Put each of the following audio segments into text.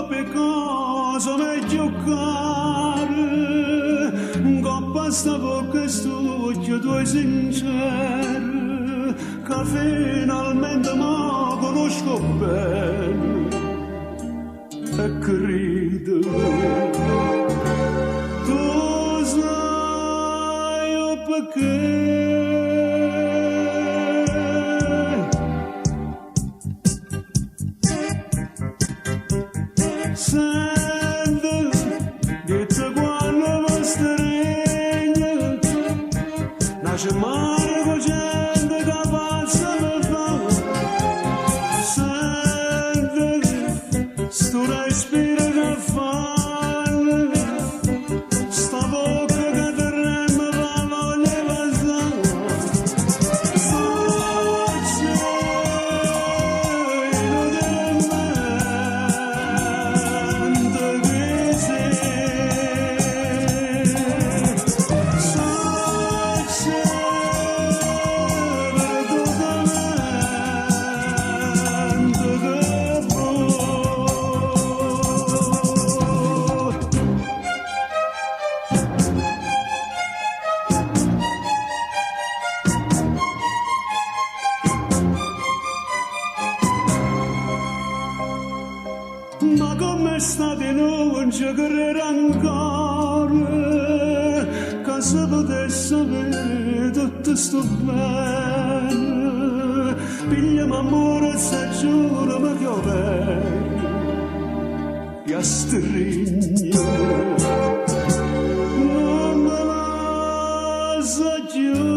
per cosa mi giocare, coppa sta bocca stucchio tuoi sinceri, che finalmente mi conosco bene e credo. Tu sai perché. Sente, dite quando mi stringe, nasce mare con gente che pazza mi fa. Sente, sto respiro che fanno, sta bocca che ti rende la voglia di passare. Ma come state non ci credo ancora, che se potesse sapere tutto sto bene, pigliamo amore e se giuro ma che ho bene, io stringo, non me la so giù.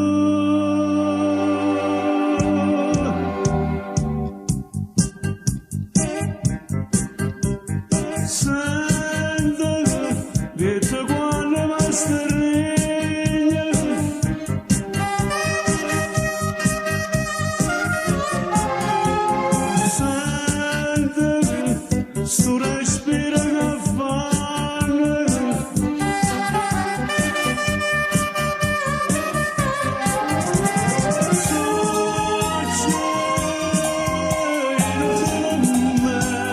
Sto respiro che fanno, so c'è in un momento